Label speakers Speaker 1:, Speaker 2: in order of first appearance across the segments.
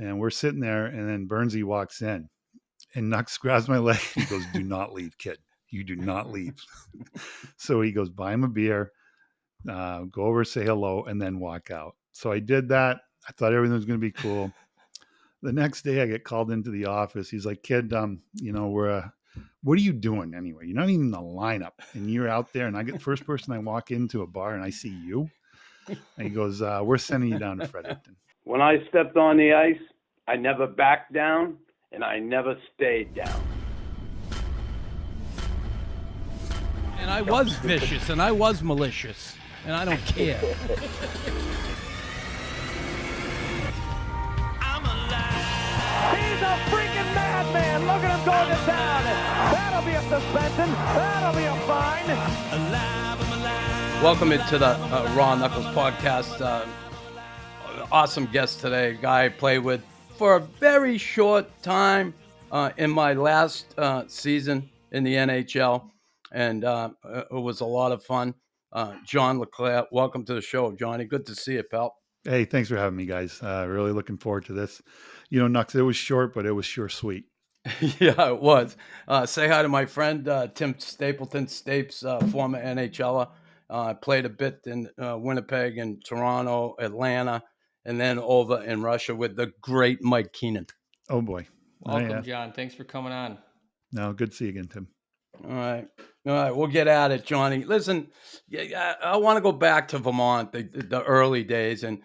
Speaker 1: and we're sitting there, and then Burnsy walks in, and Nux grabs my leg. He goes, "Do not leave, kid. You do not leave." So he goes, "Buy him a beer, go over, say hello, and then walk out." So I did that. I thought everything was going to be cool. The next day I get called into the office. He's like, "Kid, what are you doing anyway? You're not even in the lineup, and you're out there." And I get the first person I walk into a bar, and I see you. And he goes, "We're sending you down to Fredericton."
Speaker 2: When I stepped on the ice, I never backed down, and I never stayed down.
Speaker 3: And I was vicious, and I was malicious, and I don't care.
Speaker 4: He's a freaking madman. Look at him going to town. That'll be a suspension. That'll be a fine.
Speaker 3: Welcome into the Raw Knuckles podcast. Awesome guest today, a guy I played with for a very short time in my last season in the NHL, and it was a lot of fun. John LeClair, welcome to the show, Johnny. Good to see you, pal.
Speaker 1: Hey, thanks for having me, guys. Really looking forward to this. Nux, it was short, but it was sure sweet.
Speaker 3: Yeah, it was. Say hi to my friend, Tim Stapleton, Stapes, former NHLer. Played a bit in Winnipeg and Toronto, Atlanta, and then over in Russia with the great Mike Keenan.
Speaker 1: Oh, boy.
Speaker 5: Welcome, John. Thanks for coming on.
Speaker 1: No, good to see you again, Tim.
Speaker 3: All right. We'll get at it, Johnny. Listen, I want to go back to Vermont, the early days, and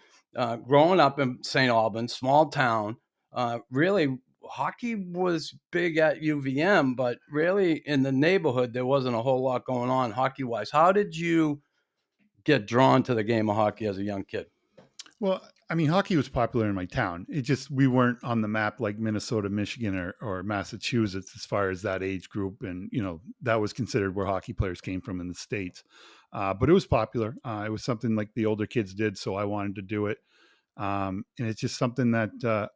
Speaker 3: growing up in St. Albans, small town. Really, hockey was big at UVM, but really in the neighborhood, there wasn't a whole lot going on hockey-wise. How did you get drawn to the game of hockey as a young kid?
Speaker 1: Well, I mean, hockey was popular in my town. It just, we weren't on the map like Minnesota, Michigan, or Massachusetts as far as that age group. And, that was considered where hockey players came from in the States. But it was popular. It was something like the older kids did, so I wanted to do it. And it's just something that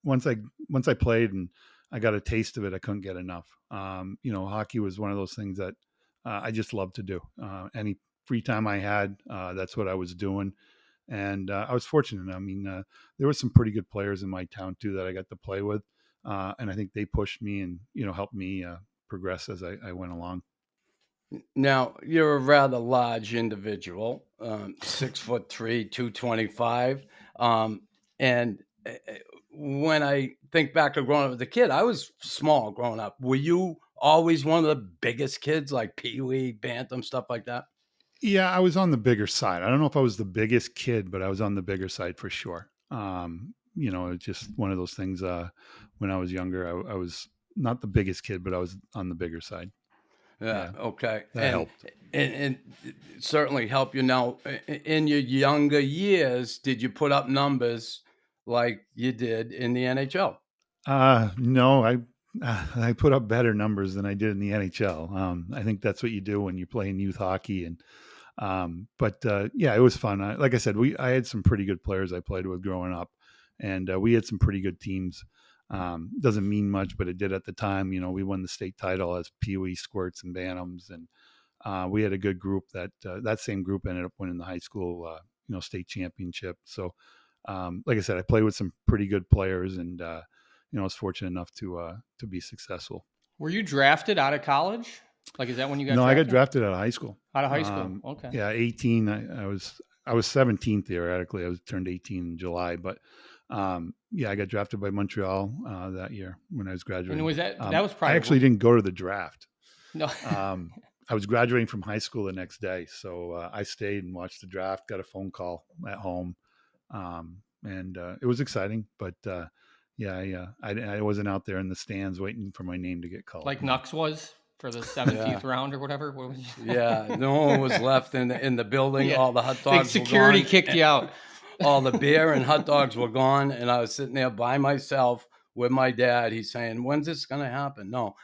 Speaker 1: once I played and I got a taste of it, I couldn't get enough. Hockey was one of those things that I just loved to do. Any free time I had, that's what I was doing. And I was fortunate. I mean, there were some pretty good players in my town too that I got to play with, and I think they pushed me and helped me progress as I went along.
Speaker 3: Now, you're a rather large individual, 6'3", 225, and when I think back to growing up as a kid, I was small growing up. Were you always one of the biggest kids, like Pee Wee, Bantam, stuff like that?
Speaker 1: Yeah, I was on the bigger side. I don't know if I was the biggest kid, but I was on the bigger side for sure. It's just one of those things. When I was younger, I was not the biggest kid, but I was on the bigger side.
Speaker 3: Yeah. Okay.
Speaker 1: That helped.
Speaker 3: And it certainly helped you. Now, in your younger years, did you put up numbers like you did in the NHL?
Speaker 1: No, I put up better numbers than I did in the NHL. I think that's what you do when you're playing youth hockey. And it was fun. Like I said, I had some pretty good players I played with growing up, and we had some pretty good teams. Doesn't mean much, but it did at the time. We won the state title as Pee Wee, Squirts, and Bantams, and we had a good group. That same group ended up winning the high school state championship. So, like I said, I played with some pretty good players, and I was fortunate enough to be successful.
Speaker 5: Were you drafted out of college? Like, is that when you got
Speaker 1: No,
Speaker 5: drafted?
Speaker 1: I got drafted out of high school.
Speaker 5: Out of high school, okay.
Speaker 1: Yeah, 18. I was 17th theoretically. I was turned 18 in July, but I got drafted by Montreal that year when I was graduating.
Speaker 5: And was that was probably?
Speaker 1: I actually didn't go to the draft.
Speaker 5: No.
Speaker 1: I was graduating from high school the next day, so I stayed and watched the draft. Got a phone call at home, and it was exciting. But I wasn't out there in the stands waiting for my name to get called.
Speaker 5: Like Nux was for the 17th round or whatever. What was
Speaker 3: no one was left in the building. Yeah. All the hot dogs.
Speaker 5: Big security
Speaker 3: were gone.
Speaker 5: Kicked you out.
Speaker 3: All the beer and hot dogs were gone, and I was sitting there by myself with my dad. He's saying, "When's this going to happen?" No,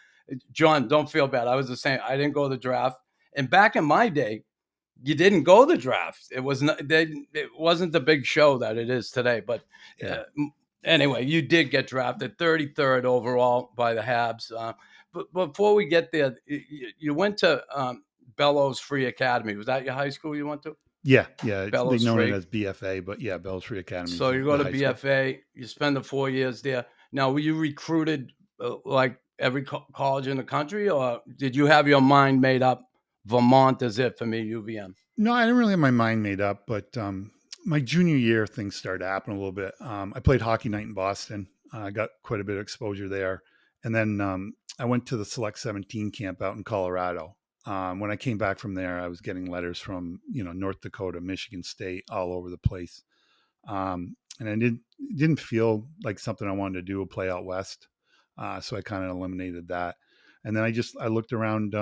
Speaker 3: John, don't feel bad. I was the same. I didn't go to the draft, and back in my day, you didn't go to the draft. It wasn't the big show that it is today. But anyway, you did get drafted 33rd overall by the Habs. But before we get there, you went to Bellows Free Academy. Was that your high school you went to?
Speaker 1: Yeah, yeah. They
Speaker 3: Bellows
Speaker 1: known it
Speaker 3: Free.
Speaker 1: as BFA, but yeah, Bellows Free Academy.
Speaker 3: So
Speaker 1: is
Speaker 3: you go
Speaker 1: the
Speaker 3: to
Speaker 1: high school.
Speaker 3: BFA, you spend the 4 years there. Now, were you recruited like every college in the country, or did you have your mind made up? Vermont is it for me, UVM.
Speaker 1: No, I didn't really have my mind made up, but my junior year, things started happening a little bit. I played hockey night in Boston. I got quite a bit of exposure there. And then I went to the Select 17 camp out in Colorado. When I came back from there, I was getting letters from, North Dakota, Michigan State, all over the place. And I didn't feel like something I wanted to do, play out west. So I kind of eliminated that. And then I looked around.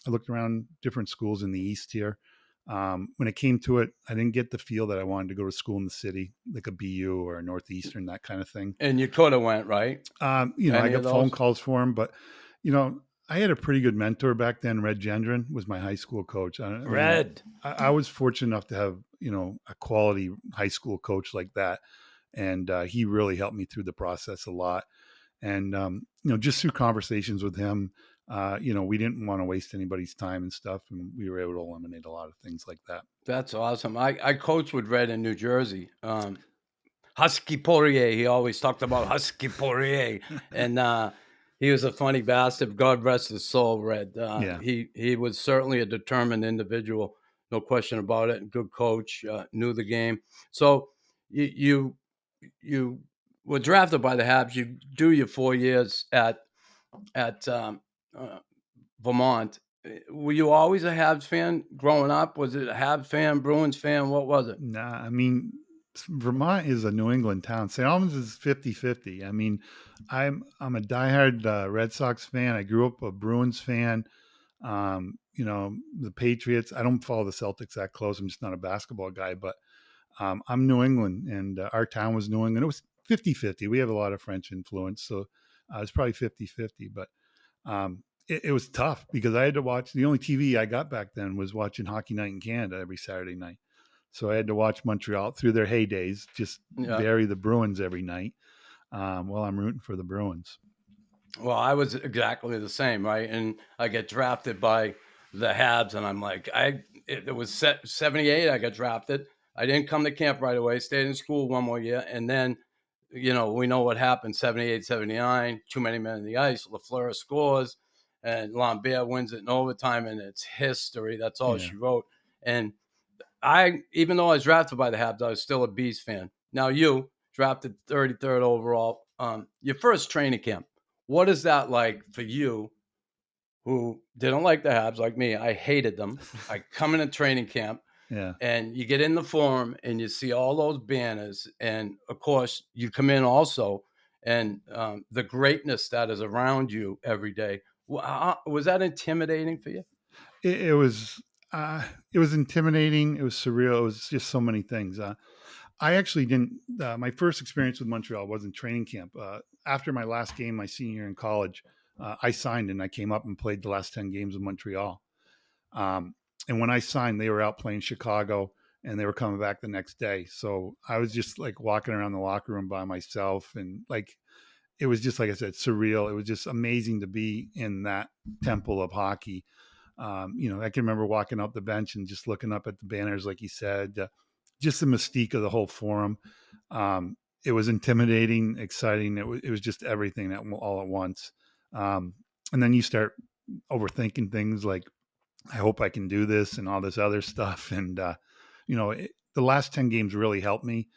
Speaker 1: I looked around different schools in the East here. When it came to it, I didn't get the feel that I wanted to go to school in the city, like a BU or a Northeastern, that kind of thing.
Speaker 3: And you could have went, right?
Speaker 1: I
Speaker 3: Any
Speaker 1: got
Speaker 3: of
Speaker 1: phone
Speaker 3: those?
Speaker 1: calls for him, but I had a pretty good mentor back then. Red Gendron was my high school coach. I mean,
Speaker 3: Red.
Speaker 1: I was fortunate enough to have, a quality high school coach like that. And he really helped me through the process a lot. And, just through conversations with him, we didn't want to waste anybody's time and stuff. And we were able to eliminate a lot of things like that.
Speaker 3: That's awesome. I coached with Red in New Jersey. Husky Poirier. He always talked about Husky Poirier. And he was a funny bastard. God rest his soul, Red.
Speaker 1: Yeah.
Speaker 3: He was certainly a determined individual. No question about it. Good coach, knew the game. So you were drafted by the Habs. You do your 4 years at Vermont. Were you always a Habs fan growing up? Was it a Habs fan, Bruins fan? What was it?
Speaker 1: Nah, I mean, Vermont is a New England town. St. Albans is 50-50. I mean, I'm a diehard Red Sox fan. I grew up a Bruins fan. The Patriots. I don't follow the Celtics that close. I'm just not a basketball guy, but I'm New England, and our town was New England. It was 50-50. We have a lot of French influence, so it's probably 50-50. But it was tough because I had to watch. The only TV I got back then was watching Hockey Night in Canada every Saturday night. So I had to watch Montreal through their heydays, just bury the Bruins every night while I'm rooting for the Bruins.
Speaker 3: Well, I was exactly the same, right? And I get drafted by the Habs, and I'm like, it was 78. I got drafted. I didn't come to camp right away. Stayed in school one more year, and then, we know what happened. 78, 79. Too many men in the ice. LeClair scores, and Lambert wins it in overtime, and it's history. That's all she wrote. And even though I was drafted by the Habs, I was still a Bees fan. Now you drafted 33rd overall. Your first training camp. What is that like for you, who didn't like the Habs like me? I hated them. I come in a training camp, and you get in the forum, and you see all those banners, and of course you come in also, and the greatness that is around you every day. Was that intimidating for you?
Speaker 1: It was intimidating. It was surreal. It was just so many things. I actually didn't. My first experience with Montreal wasn't training camp. After my last game, my senior year in college, I signed and I came up and played the last 10 games of Montreal. And when I signed, they were out playing Chicago and they were coming back the next day. So I was just like walking around the locker room by myself, and like it was just, like I said, surreal. It was just amazing to be in that temple of hockey. I can remember walking up the bench and just looking up at the banners, like you said, just the mystique of the whole forum. It was intimidating, exciting. It was just everything all at once. And then you start overthinking things like, I hope I can do this and all this other stuff. And, the last 10 games really helped me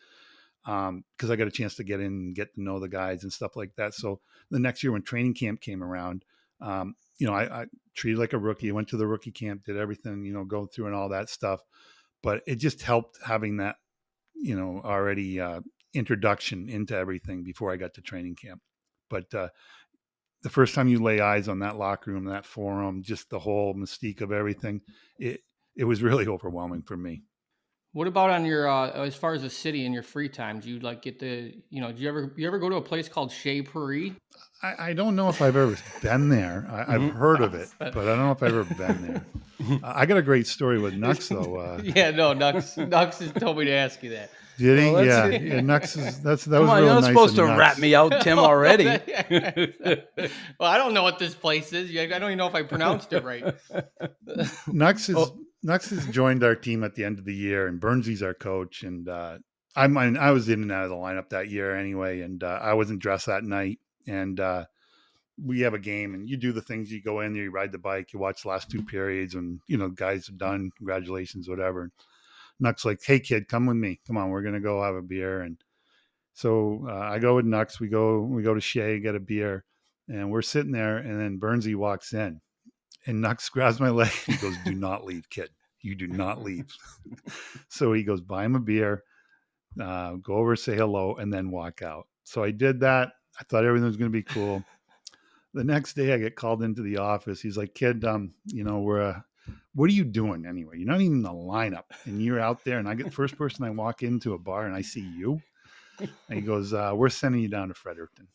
Speaker 1: because I got a chance to get in and get to know the guys and stuff like that. So the next year when training camp came around, I treated like a rookie. I went to the rookie camp, did everything, going through and all that stuff. But it just helped having that, already introduction into everything before I got to training camp. But the first time you lay eyes on that locker room, that forum, just the whole mystique of everything, it was really overwhelming for me.
Speaker 5: What about on your as far as the city in your free time? Do you like get to, do you ever go to a place called Chez Paris?
Speaker 1: I don't know if I've ever been there. I've heard of it, but I don't know if I've ever been there. I got a great story with Nux though.
Speaker 5: Nux has told me to ask you that.
Speaker 1: Did he?
Speaker 3: Well,
Speaker 1: Yeah. Nux is that was
Speaker 3: Come on,
Speaker 1: really
Speaker 3: you're not
Speaker 1: nice.
Speaker 3: supposed to
Speaker 1: Nux.
Speaker 3: rat me out, Tim, already.
Speaker 5: Well, I don't know what this place is. I don't even know if I pronounced it right.
Speaker 1: Nux Nux has joined our team at the end of the year, and Burnsy's our coach. And I was in and out of the lineup that year anyway, and I wasn't dressed that night. And we have a game, and you do the things. You go in there, you ride the bike, you watch the last 2 periods, and guys are done. Congratulations, whatever. Nux like, hey kid, come with me. Come on, we're gonna go have a beer. And so I go with Nux. We go to Shea, get a beer, and we're sitting there. And then Burnsy walks in, and Nux grabs my leg. He goes, "Do not leave, kid. You do not leave." So he goes, buy him a beer, go over, say hello, and then walk out. So I did that. I thought everything was going to be cool. The next day I get called into the office. He's like, "Kid, what are you doing anyway? You're not even in the lineup, and you're out there." And I get the first person I walk into a bar, and I see you. And he goes, "We're sending you down to Fredericton."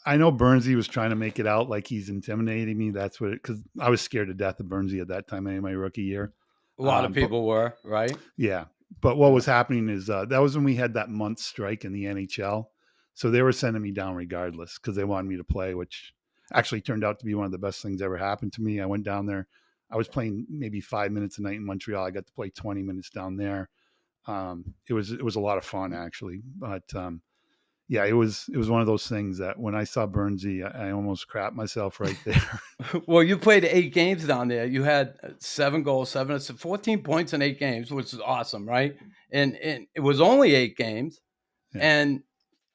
Speaker 1: I know Burnsy was trying to make it out like he's intimidating me. That's what because I was scared to death of Burnsy at that time in my rookie year.
Speaker 3: A lot of people were, right?
Speaker 1: Yeah. But what was happening is that was when we had that month strike in the NHL. So they were sending me down regardless because they wanted me to play, which actually turned out to be one of the best things ever happened to me. I went down there. I was playing maybe 5 minutes a night in Montreal. I got to play 20 minutes down there. It was a lot of fun actually. But yeah, it was one of those things that when I saw Burnsy, I almost crapped myself right there.
Speaker 3: Well, you played 8 games down there. You had 7 goals, 14 points in 8 games, which is awesome, right? And it was only 8 games.
Speaker 1: Yeah.
Speaker 3: And,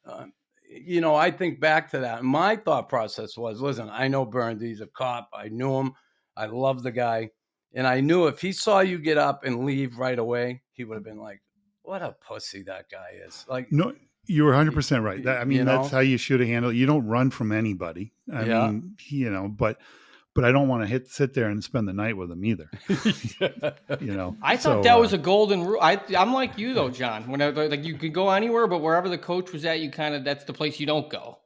Speaker 3: I think back to that. My thought process was, listen, I know Burns. He's a cop. I knew him. I love the guy. And I knew if he saw you get up and leave right away, he would have been like, what a pussy that guy is. Like,
Speaker 1: no, you were 100% right. That's how you should have handled it. You don't run from anybody. I mean, but I don't want to sit there and spend the night with them either.
Speaker 5: I thought that was a golden rule. I'm like you though, John. Whenever like you could go anywhere, but wherever the coach was at, that's the place you don't go.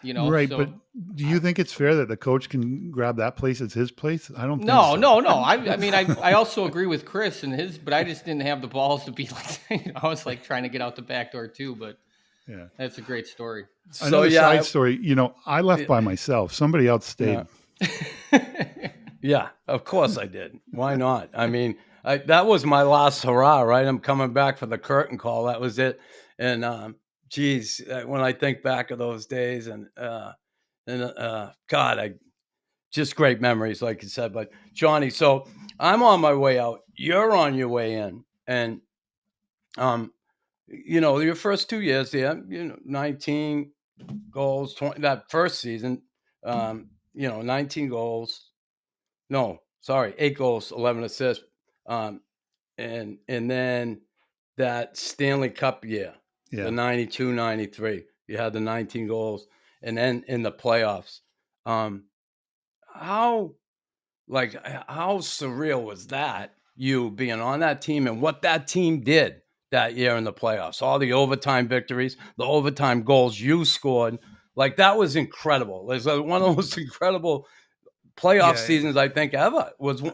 Speaker 1: Right.
Speaker 5: So,
Speaker 1: but do you think it's fair that the coach can grab that place as his place? I don't think
Speaker 5: no,
Speaker 1: so.
Speaker 5: No. I also agree with Chris and but I just didn't have the balls to be like, I was like trying to get out the back door too, but
Speaker 1: yeah,
Speaker 5: that's a great story.
Speaker 1: Another side story, I left by myself. Somebody else stayed.
Speaker 3: Yeah, of course I did. Why not? I mean, that was my last hurrah, right? I'm coming back for the curtain call. That was it. And geez, when I think back of those days and God, just great memories, like you said. But Johnny, so I'm on my way out. You're on your way in, and your first 2 years there, 19 goals, 20 that first season, 19 goals. No, sorry, 8 goals, 11 assists. And then that Stanley Cup year, the 92, 93, you had the 19 goals. And then in the playoffs, how surreal was that, you being on that team and what that team did that year in the playoffs, all the overtime victories, the overtime goals you scored, like that was incredible. It was one of the most incredible playoff seasons I think ever.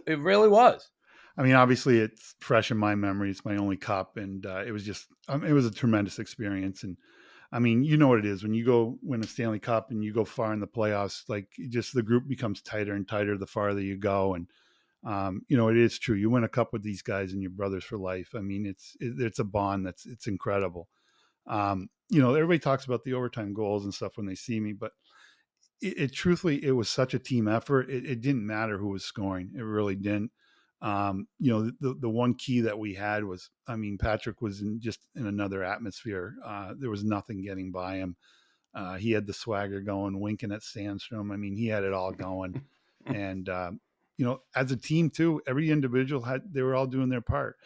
Speaker 3: It really was.
Speaker 1: I mean, obviously it's fresh in my memory. It's my only cup, and it was just it was a tremendous experience. And I mean, you know what it is when you go win a Stanley Cup and you go far in the playoffs. Like, just the group becomes tighter and tighter the farther you go. And it is true. You win a cup with these guys and your brothers for life. I mean, it's a bond it's incredible. Everybody talks about the overtime goals and stuff when they see me, but truthfully, it was such a team effort. It didn't matter who was scoring. It really didn't. The one key that we had was, I mean, Patrick was in another atmosphere. There was nothing getting by him. He had the swagger going, winking at Sandstrom. I mean, he had it all going. And, as a team too, every individual they were all doing their part.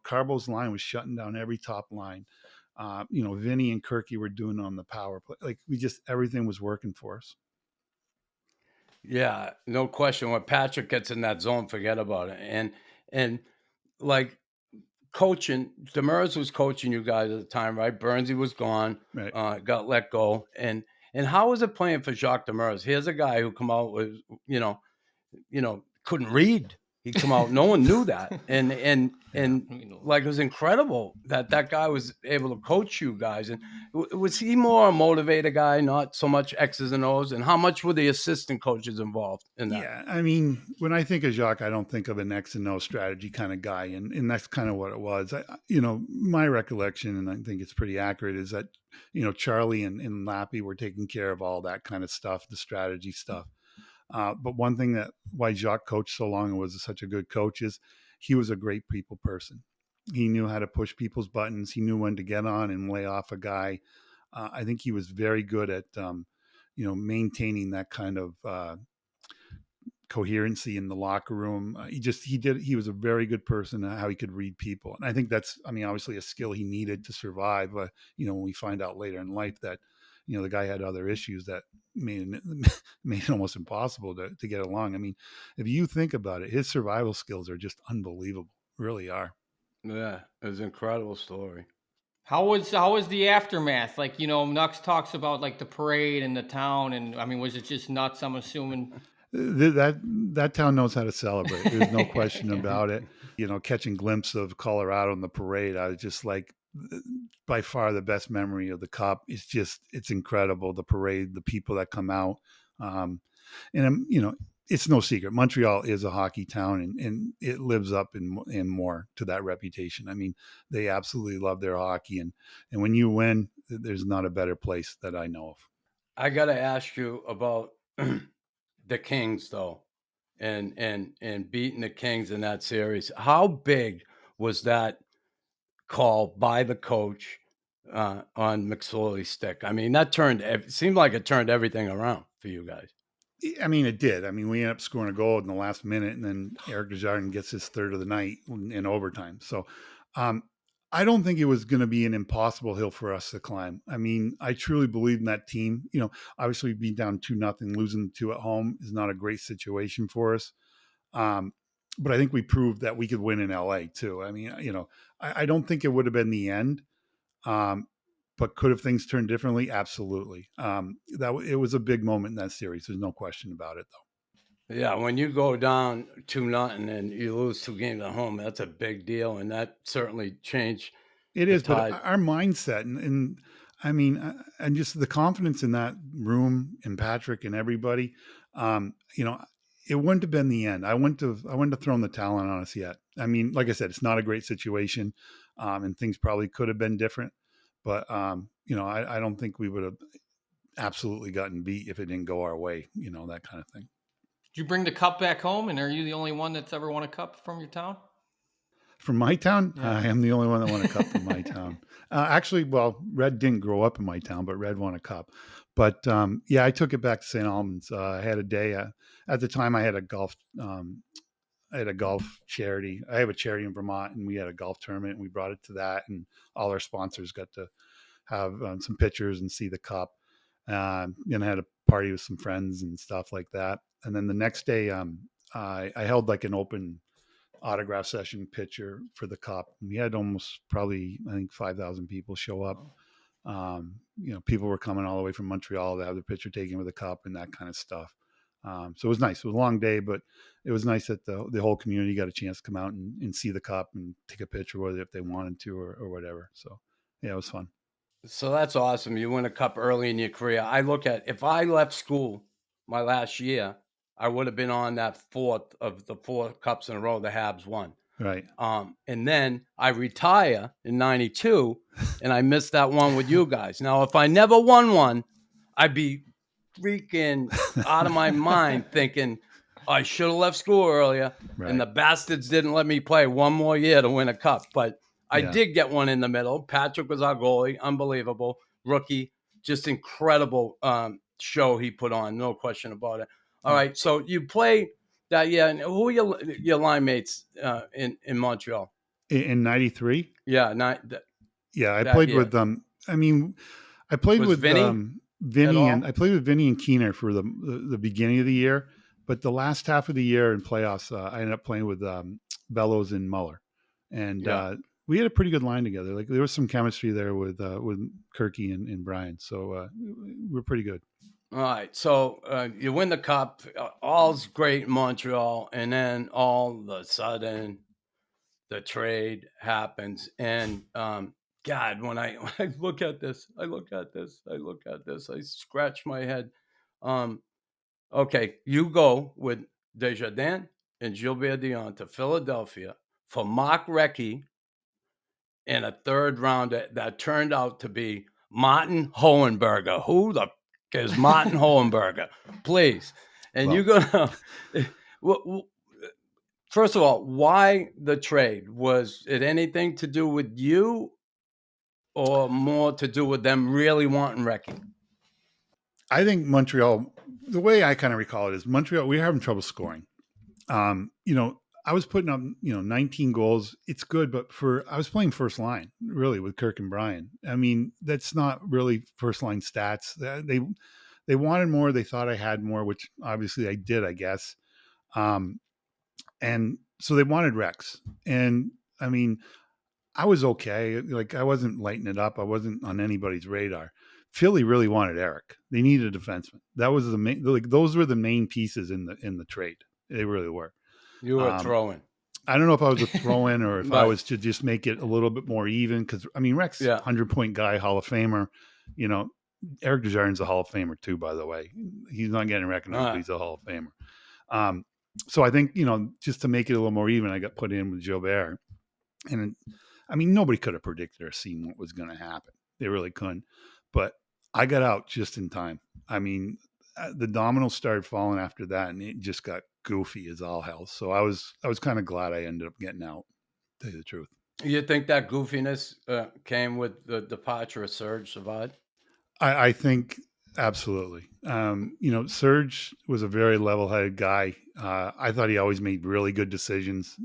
Speaker 1: Carbo's line was shutting down every top line. Vinny and Kirky were doing on the power play. Like, everything was working for us.
Speaker 3: Yeah, no question. When Patrick gets in that zone, forget about it. And like coaching, Demers was coaching you guys at the time, right? Burnsy was gone,
Speaker 1: right.
Speaker 3: Got let go. And how was it playing for Jacques Demers? Here's a guy who come out with, couldn't read. He come out. No one knew that, and like it was incredible that guy was able to coach you guys. And was he more a motivator guy, not so much X's and O's? And how much were the assistant coaches involved in that?
Speaker 1: Yeah, I mean, when I think of Jacques, I don't think of an X and O strategy kind of guy, and that's kind of what it was. My recollection, and I think it's pretty accurate, is that Charlie and Lappy were taking care of all that kind of stuff, the strategy stuff. But one thing that why Jacques coached so long and was such a good coach is he was a great people person. He knew how to push people's buttons. He knew when to get on and lay off a guy. I think he was very good at maintaining that kind of coherency in the locker room. He was a very good person at how he could read people. And I think that's, obviously a skill he needed to survive. When we find out later in life that, the guy had other issues that made it almost impossible to get along. I mean, if you think about it, his survival skills are just unbelievable, really are.
Speaker 3: Yeah, it was an incredible story.
Speaker 5: How was the aftermath? Like, Nux talks about like the parade in the town, and was it just nuts? I'm assuming
Speaker 1: that town knows how to celebrate. There's no question about it. Catching glimpse of Colorado in the parade, I was just like, by far the best memory of the Cup. It's incredible. The parade, the people that come out, and it's no secret. Montreal is a hockey town, and it lives up and more to that reputation. I mean, they absolutely love their hockey, and when you win, there's not a better place that I know of.
Speaker 3: I got to ask you about the Kings, though, and beating the Kings in that series. How big was that call by the coach on McSorley's stick? I mean, it seemed like it turned everything around for you guys.
Speaker 1: I mean, it did. I mean, we ended up scoring a goal in the last minute, and then Eric Desjardins gets his third of the night in overtime. So I don't think it was going to be an impossible hill for us to climb. I mean, I truly believe in that team. Obviously being down 2-0, losing 2 at home is not a great situation for us. But I think we proved that we could win in LA too. I mean, I don't think it would have been the end. But could have things turned differently? Absolutely. It was a big moment in that series. There's no question about it, though.
Speaker 3: Yeah, when you go down 2-0 and you lose 2 games at home, that's a big deal, and that certainly changed.
Speaker 1: It is, but our mindset and I mean, and just the confidence in that room and Patrick and everybody, it wouldn't have been the end. I wouldn't have thrown the towel on us yet. I mean, like I said, it's not a great situation, and things probably could have been different. But, I don't think we would have absolutely gotten beat if it didn't go our way, that kind of thing.
Speaker 5: Did you bring the Cup back home, and are you the only one that's ever won a Cup from your town?
Speaker 1: From my town?
Speaker 5: Yeah.
Speaker 1: I am the only one that won a Cup from my town. Actually, well, Red didn't grow up in my town, but Red won a Cup. But, I took it back to St. Albans. I had a day. At the time, I had a golf charity. I have a charity in Vermont, and we had a golf tournament, and we brought it to that, and all our sponsors got to have some pictures and see the Cup. And I had a party with some friends and stuff like that. And then the next day, I held like an open autograph session picture for the Cup. We had almost probably, I think, 5,000 people show up. People were coming all the way from Montreal to have their picture taken with the Cup and that kind of stuff. So it was nice. It was a long day, but it was nice that the whole community got a chance to come out and see the Cup and take a picture with it if they wanted to or whatever. So, yeah, it was fun.
Speaker 3: So that's awesome. You win a Cup early in your career. I look at, if I left school my last year, I would have been on that fourth of the 4 Cups in a row the Habs won.
Speaker 1: Right.
Speaker 3: And then I retire in 92, and I missed that one with you guys. Now, if I never won one, I'd be freaking out of my mind thinking I should have left school earlier, right, and the bastards didn't let me play one more year to win a Cup. But I did get one in the middle. Patrick was our goalie, unbelievable rookie, just incredible show he put on, no question about it. All right, so you play that year, and who are your line mates in Montreal?
Speaker 1: In 93?
Speaker 3: Yeah,
Speaker 1: I played with them. I played with
Speaker 3: Vinny.
Speaker 1: Vinny and I played with Vinny and Keener for the beginning of the year, but the last half of the year in playoffs, I ended up playing with Bellows and Muller, and we had a pretty good line together. Like there was some chemistry there with Kirky and Brian, so we were pretty good.
Speaker 3: All right, so you win the cup, all's great in Montreal, and then all of a sudden the trade happens. And God, when I look at this, I scratch my head. Okay, you go with Desjardins and Gilbert Dion to Philadelphia for Mark Recchi in a third round that turned out to be Martin Hohenberger. Who the is Martin Hohenberger? Please. And you go. First of all, why the trade? Was it anything to do with you, or more to do with them really wanting Recchi?
Speaker 1: I think Montreal, the way I kind of recall it is Montreal, we were having trouble scoring. I was putting up, 19 goals. It's good, but I was playing first line really with Kirk and Brian. I mean, that's not really first line stats. They wanted more. They thought I had more, which obviously I did, I guess. And so they wanted Rex. And I mean, I was okay. Like I wasn't lighting it up. I wasn't on anybody's radar. Philly really wanted Eric. They needed a defenseman. That was the main. Like those were the main pieces in the trade. They really were.
Speaker 3: You were throwing.
Speaker 1: I don't know if I was a throw-in or if
Speaker 3: Right.
Speaker 1: I was to just make it a little bit more even. Because I mean, Rex, 100-point guy, Hall of Famer. Eric Desjardins a Hall of Famer too. By the way, he's not getting recognized, but he's a Hall of Famer. So I think just to make it a little more even, I got put in with Gilbert. And I mean, nobody could have predicted or seen what was going to happen. They really couldn't. But I got out just in time. I mean, the dominoes started falling after that, and it just got goofy as all hell. So I was kind of glad I ended up getting out, to tell you the truth.
Speaker 3: You think that goofiness came with the departure of Serge Savard?
Speaker 1: I think absolutely. Serge was a very level-headed guy. I thought he always made really good decisions.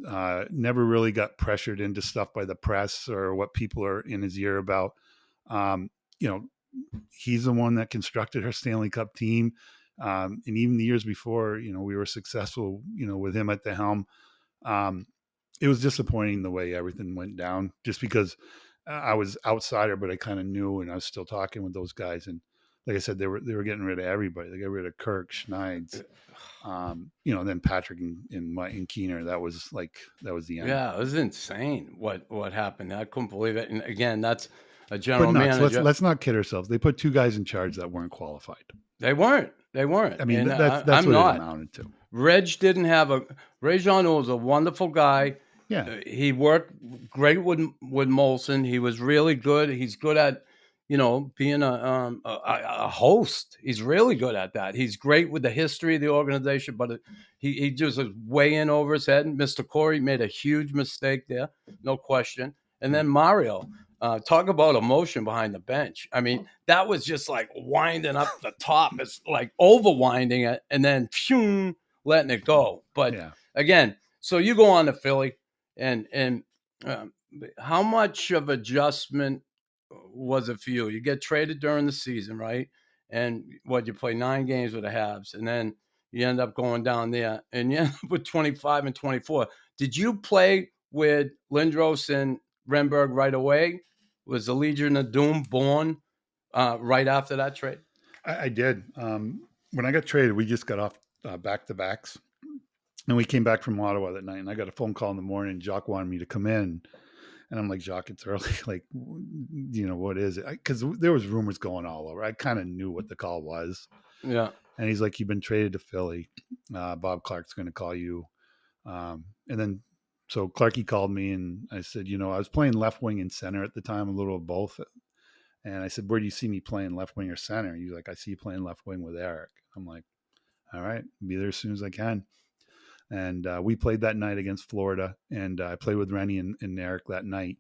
Speaker 1: Never really got pressured into stuff by the press or what people are in his ear about. He's the one that constructed our Stanley Cup team. And even the years before, we were successful, with him at the helm. It was disappointing the way everything went down just because I was outsider, but I kind of knew, and I was still talking with those guys. And like I said, they were getting rid of everybody. They got rid of Kirk, Schneids, then Patrick and Keener. That was the end.
Speaker 3: Yeah, it was insane what happened. I couldn't believe it. And again, that's a general manager.
Speaker 1: Let's not kid ourselves. They put two guys in charge that weren't qualified.
Speaker 3: They weren't.
Speaker 1: I mean, that's what it amounted to.
Speaker 3: Ray Jean was a wonderful guy.
Speaker 1: Yeah.
Speaker 3: He worked great with Molson. He was really good. He's good at, being a host. He's really good at that. He's great with the history of the organization, but he just was way in over his head. And Mr. Corey made a huge mistake there, no question. And then Mario, talk about emotion behind the bench. I mean, that was just like winding up the top. It's like overwinding it and then letting it go. But again, so you go on to Philly. And how much of adjustment was it for you? You get traded during the season, right? And you play 9 games with the Habs, and then you end up going down there, and you end up with 25 and 24. Did you play with Lindros and Renberg right away? Was the Legion of Doom born right after that trade?
Speaker 1: I did. When I got traded, we just got off back-to-backs. And we came back from Ottawa that night, and I got a phone call in the morning. Jacques wanted me to come in, and I'm like, Jacques, it's early. Like, what is it? Because there was rumors going all over. I kind of knew what the call was.
Speaker 3: Yeah.
Speaker 1: And he's like, you've been traded to Philly. Bob Clark's going to call you. And then, so Clarky called me, and I said, I was playing left wing and center at the time, a little of both. And I said, where do you see me playing, left wing or center? He's like, I see you playing left wing with Eric. I'm like, all right, be there as soon as I can. And we played that night against Florida, and I played with Rennie and Eric that night.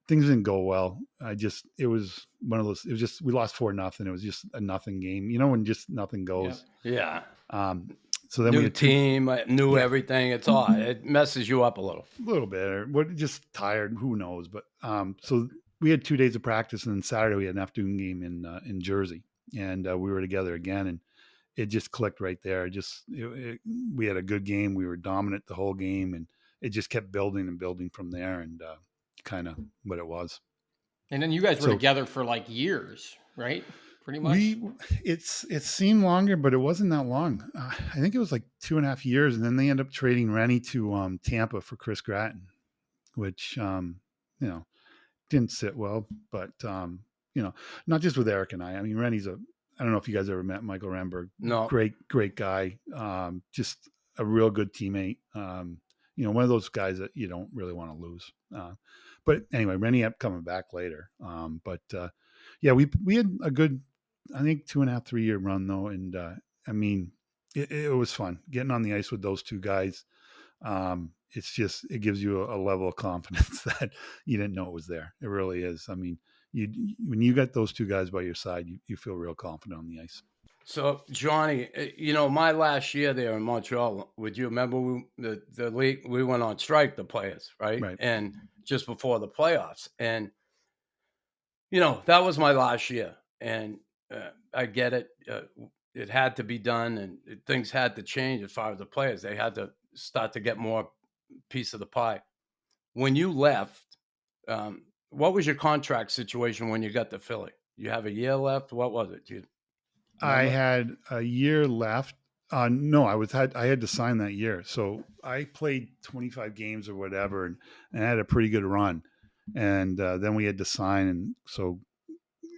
Speaker 1: Things didn't go well. It was one of those. It was just we lost 4-0. It was just a nothing game. When just nothing goes.
Speaker 3: Yeah.
Speaker 1: So then
Speaker 3: new
Speaker 1: we had
Speaker 3: team, knew everything. It's all it messes you up a little
Speaker 1: bit, or we're just tired. Who knows? But so we had 2 days of practice, and then Saturday we had an afternoon game in Jersey, and we were together again, and it just clicked right there. We had a good game. We were dominant the whole game, and it just kept building and building from there, and kind of what it was.
Speaker 5: And then you guys were together for like years, right? pretty much.
Speaker 1: It seemed longer, but it wasn't that long. I think it was like 2.5 years, and then they ended up trading Rennie to Tampa for Chris Gratton, which didn't sit well. But not just with Eric and I. I mean, Rennie's I don't know if you guys ever met Michael Ramberg.
Speaker 3: No.
Speaker 1: Great guy. Just a real good teammate. One of those guys that you don't really want to lose. But anyway, Rennie ended up coming back later. We had a good, I think 2.5, 3 year run though. And I mean, it was fun getting on the ice with those two guys. It's just, it gives you a level of confidence that you didn't know it was there. It really is. I mean, when you got those two guys by your side, you feel real confident on the ice.
Speaker 3: So Johnny, my last year there in Montreal, would you remember the league, we went on strike, the players, right? And just before the playoffs. And, that was my last year. And I get it. It had to be done, and things had to change as far as the players. They had to start to get more piece of the pie. When you left, what was your contract situation when you got to Philly? You have a year left? What was it?
Speaker 1: I had a year left. No, I had to sign that year. So I played 25 games or whatever, and I had a pretty good run. And then we had to sign. And so,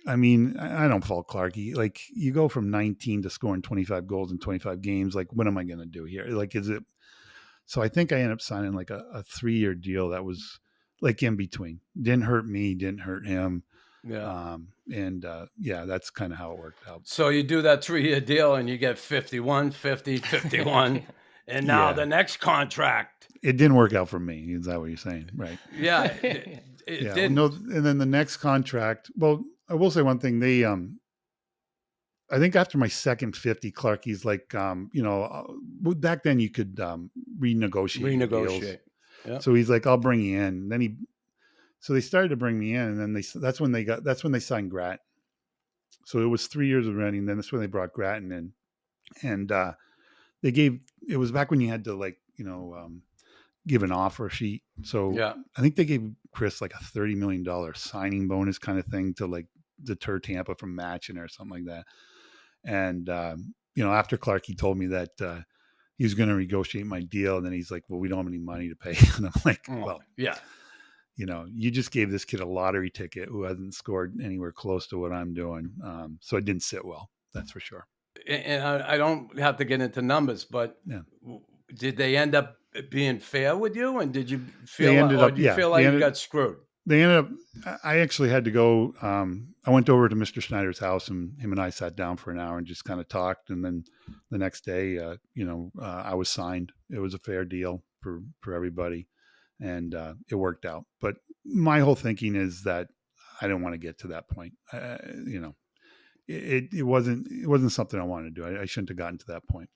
Speaker 1: I mean, I don't fault Clarkie. Like, you go from 19 to scoring 25 goals in 25 games. Like, what am I going to do here? Like, is it? So I think I ended up signing like a 3-year deal that was like in between. Didn't hurt me, didn't hurt him.
Speaker 3: Yeah.
Speaker 1: That's kind of how it worked out.
Speaker 3: So you do that 3-year deal and you get 51, 50, 51. And now the next contract.
Speaker 1: It didn't work out for me. Is that what you're saying? Right.
Speaker 3: Yeah. It didn't.
Speaker 1: No, and then the next contract, well, I will say one thing. They, I think after my second 50, Clarkie's like, back then you could renegotiate deals.
Speaker 3: Yeah.
Speaker 1: So he's like, I'll bring you in. And then so they started to bring me in, and then that's when they signed Gratton. So it was 3 years of renting. And then that's when they brought Gratton in, and it was back when you had to give an offer sheet. So I think they gave Chris like a $30 million signing bonus kind of thing to like deter Tampa from matching or something like that. And, after Clarkie told me that he was going to negotiate my deal, and then he's like, well, we don't have any money to pay. And I'm like, you just gave this kid a lottery ticket who hasn't scored anywhere close to what I'm doing. So it didn't sit well. That's for sure.
Speaker 3: And I don't have to get into numbers, but did they end up being fair with you? And did you feel like you got screwed?
Speaker 1: They ended up, I actually had to go, I went over to Mr. Schneider's house, and him and I sat down for an hour and just kind of talked. And then the next day, I was signed. It was a fair deal for everybody, and it worked out. But my whole thinking is that I didn't want to get to that point. It wasn't something I wanted to do. I shouldn't have gotten to that point.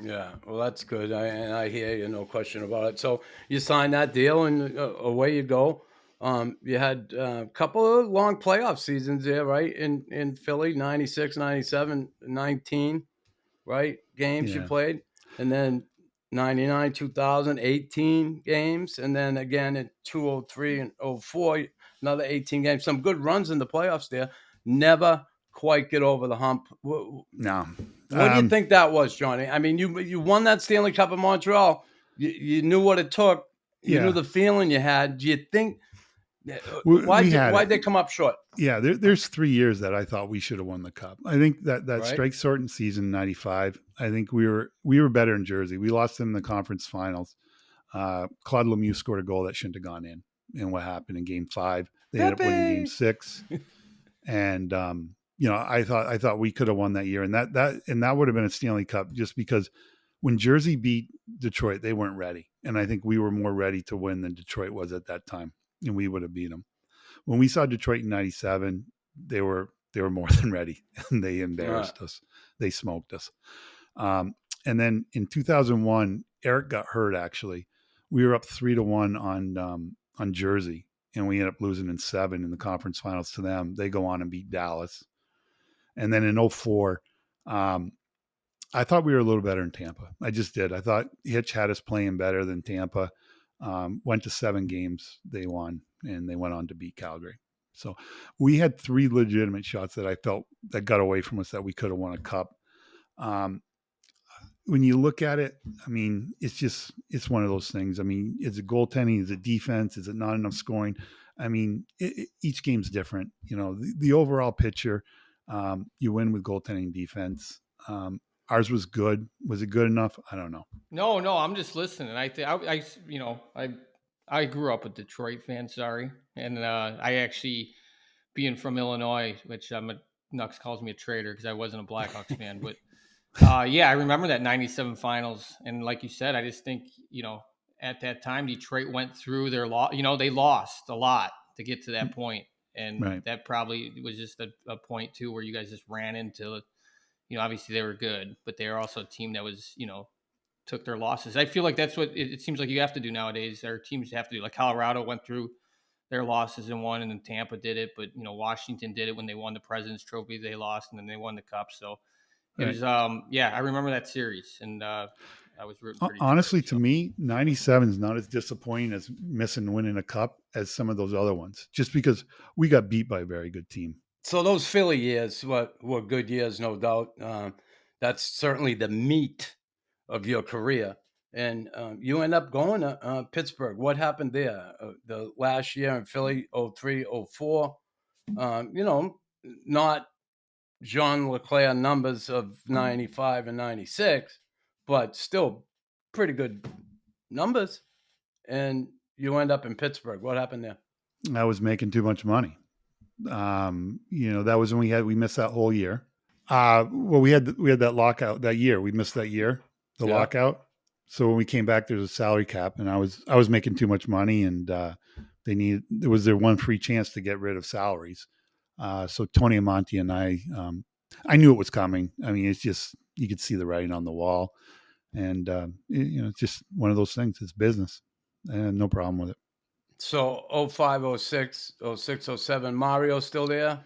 Speaker 3: Yeah, well, that's good. I hear you, no question about it. So you signed that deal, and away you go. You had a couple of long playoff seasons there, right? In Philly, 96, 97, 19, right? Games you played. And then 99, 2000, 18 games. And then again in 2003 and 04, another 18 games. Some good runs in the playoffs there. Never quite get over the hump.
Speaker 1: No.
Speaker 3: What do you think that was, Johnny? I mean, you won that Stanley Cup in Montreal. You knew what it took. You knew the feeling you had. Do you think... Why'd they come up short?
Speaker 1: Yeah, there's 3 years that I thought we should have won the cup. I think that strike shortened season in 95. I think we were better in Jersey. We lost them in the conference finals. Claude Lemieux scored a goal that shouldn't have gone in. And what happened in Game 5? They ended up winning Game 6. And I thought we could have won that year, and that would have been a Stanley Cup, just because when Jersey beat Detroit, they weren't ready, and I think we were more ready to win than Detroit was at that time. And we would have beat them. When we saw Detroit in 97, they were more than ready, and they embarrassed us. They smoked us. And then in 2001, Eric got hurt. Actually, we were up 3-1 on Jersey, and we ended up losing in 7 in the conference finals to them. They go on and beat Dallas. And then in 2004, I thought we were a little better in Tampa. I just did. I thought Hitch had us playing better than Tampa. Went to 7 games, they won, and they went on to beat Calgary. So we had 3 legitimate shots that I felt that got away from us that we could have won a cup. When you look at it, I mean, it's one of those things. I mean, is it goaltending? Is it defense? Is it not enough scoring? I mean, each game's different. The overall picture, you win with goaltending, defense. Ours was good. Was it good enough? I don't know.
Speaker 5: No, I'm just listening. I grew up a Detroit fan. Sorry, and I actually, being from Illinois, which Nux calls me a traitor because I wasn't a Blackhawks fan, but yeah, I remember that '97 finals, and like you said, I just think at that time Detroit went through their loss. They lost a lot to get to that point, and
Speaker 1: Right.
Speaker 5: that probably was just a point too where you guys just ran into. Obviously they were good, but they were also a team that was took their losses. I feel like that's what it seems like you have to do nowadays. Our teams have to do. Like Colorado went through their losses and won, and then Tampa did it, but Washington did it when they won the President's Trophy. They lost, and then they won the Cup. So it was yeah, I remember that series, and I was rooting for Detroit.
Speaker 1: Honestly, to me, 97 is not as disappointing as missing winning a cup as some of those other ones, just because we got beat by a very good team.
Speaker 3: So those Philly years were good years, no doubt. That's certainly the meat of your career. And you end up going to Pittsburgh. What happened there? The last year in Philly, 03, 04, not Jean LeClair numbers of 95 and 96, but still pretty good numbers. And you end up in Pittsburgh. What happened there?
Speaker 1: I was making too much money. That was when we missed that whole year. Well, we had that lockout that year. We missed that year, lockout. So when we came back, there's a salary cap, and I was making too much money, and there was their one free chance to get rid of salaries. So Tony Amonte and I knew it was coming. I mean, it's just, you could see the writing on the wall, and it's just one of those things. It's business, and no problem with it.
Speaker 3: So 05, 06, 06, 07, Mario still there?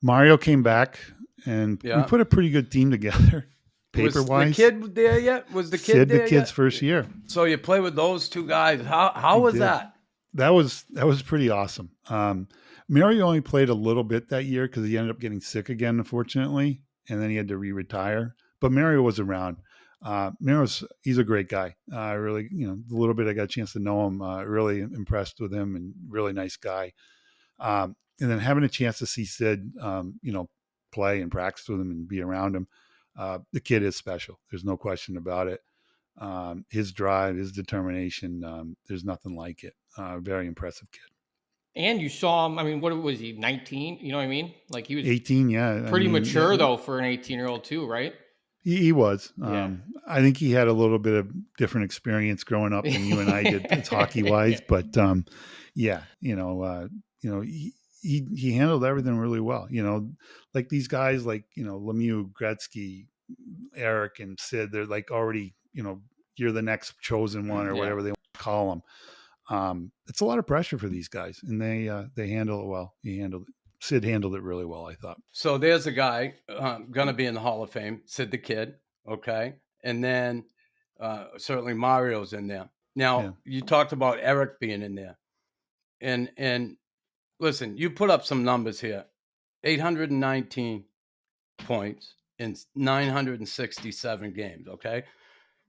Speaker 1: Mario came back, and we put a pretty good team together. Paper-wise.
Speaker 3: Was the kid there yet? Was the kid
Speaker 1: Sid,
Speaker 3: there
Speaker 1: the kid's
Speaker 3: yet?
Speaker 1: first year.
Speaker 3: So you play with those two guys. How was that?
Speaker 1: That was pretty awesome. Mario only played a little bit that year because he ended up getting sick again, unfortunately, and then he had to retire. But Mario was around. He's a great guy. Really, the little bit I got a chance to know him, really impressed with him, and really nice guy. And then having a chance to see Sid, play and practice with him and be around him. The kid is special. There's no question about it. His drive, his determination, there's nothing like it. Very impressive kid.
Speaker 5: And you saw him, I mean, what was he, 19? You know what I mean? Like he was
Speaker 1: 18, yeah.
Speaker 5: Pretty mature though for an 18-year-old too, right?
Speaker 1: He was. I think he had a little bit of different experience growing up than you and I did, hockey-wise. But he handled everything really well. Like these guys, like Lemieux, Gretzky, Eric, and Sid. They're like already, you're the next chosen one or whatever they call them. It's a lot of pressure for these guys, and they handle it well. Sid handled it really well, I thought.
Speaker 3: So there's a guy going to be in the Hall of Fame, Sid the Kid, okay? And then certainly Mario's in there. Now, you talked about Eric being in there. And listen, you put up some numbers here. 819 points in 967 games, okay?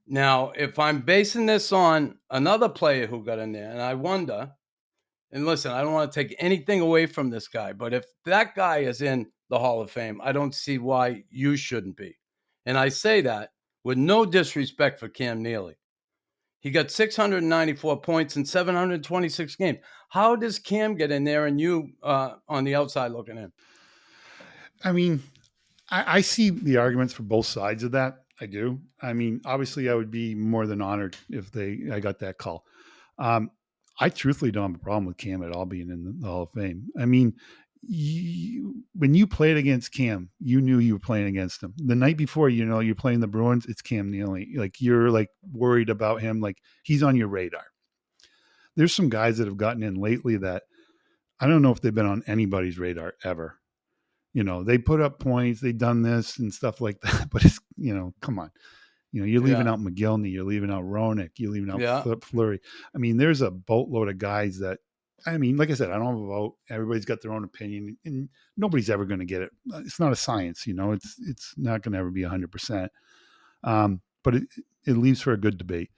Speaker 3: Now, if I'm basing this on another player who got in there, and I wonder, and listen, I don't want to take anything away from this guy, but if that guy is in the Hall of Fame, I don't see why you shouldn't be. And I say that with no disrespect for Cam Neely. He got 694 points in 726 games. How does Cam get in there and you on the outside looking in?
Speaker 1: I mean, I see the arguments for both sides of that. I do. I mean, obviously, I would be more than honored if I got that call. I truthfully don't have a problem with Cam at all being in the Hall of Fame. I mean, when you played against Cam, you knew you were playing against him. The night before, you're playing the Bruins, it's Cam Neely. Like, you're like worried about him. Like, he's on your radar. There's some guys that have gotten in lately that I don't know if they've been on anybody's radar ever. They put up points, they've done this and stuff like that, but it's, come on. You're leaving out McGillney, you're leaving out Roenick, you're leaving out Fleury. I mean, there's a boatload of guys that I mean, like I said, I don't have a vote. Everybody's got their own opinion, and nobody's ever going to get it. It's not a science, It's not going to ever be 100%. But it leaves for a good debate.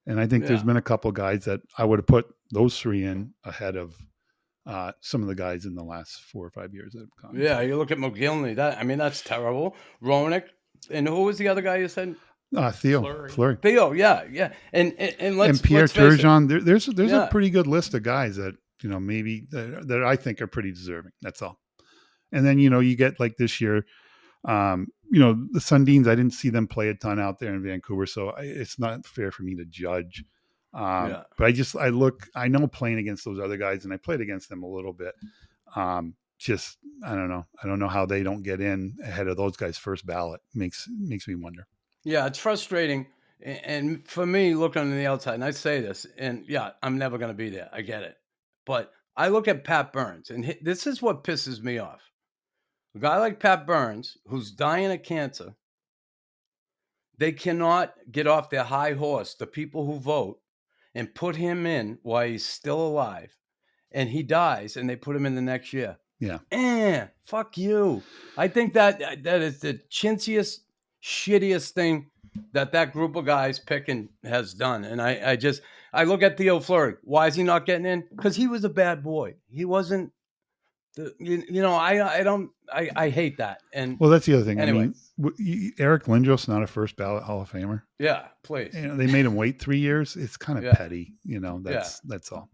Speaker 1: And I think there's been a couple of guys that I would have put those three in ahead of some of the guys in the last 4 or 5 years that have gone.
Speaker 3: Yeah, you look at McGillney. That's terrible. Ronick, and who was the other guy you said?
Speaker 1: Theo Fleury.
Speaker 3: Theo, yeah. And
Speaker 1: Pierre
Speaker 3: let's face it.
Speaker 1: Turgeon. There's a pretty good list of guys that maybe that I think are pretty deserving. That's all. And then you get like this year, the Sundins. I didn't see them play a ton out there in Vancouver, so it's not fair for me to judge. But I know playing against those other guys, and I played against them a little bit. I don't know. I don't know how they don't get in ahead of those guys' first ballot. Makes me wonder.
Speaker 3: Yeah, it's frustrating. And for me, looking on the outside, and I say this, and yeah, I'm never going to be there. I get it. But I look at Pat Burns, and this is what pisses me off. A guy like Pat Burns, who's dying of cancer, they cannot get off their high horse, the people who vote, and put him in while he's still alive. And he dies, and they put him in the next year.
Speaker 1: Yeah.
Speaker 3: Fuck you. I think that is the chintziest, shittiest thing that group of guys picking has done. And I look at Theo Fleury. Why is he not getting in? Because he was a bad boy. He wasn't. I hate that. And
Speaker 1: well, that's the other thing.
Speaker 3: Anyway.
Speaker 1: I mean, Eric Lindros not a first ballot Hall of Famer.
Speaker 3: Yeah, please.
Speaker 1: They made him wait 3 years. It's kind of petty. That's all.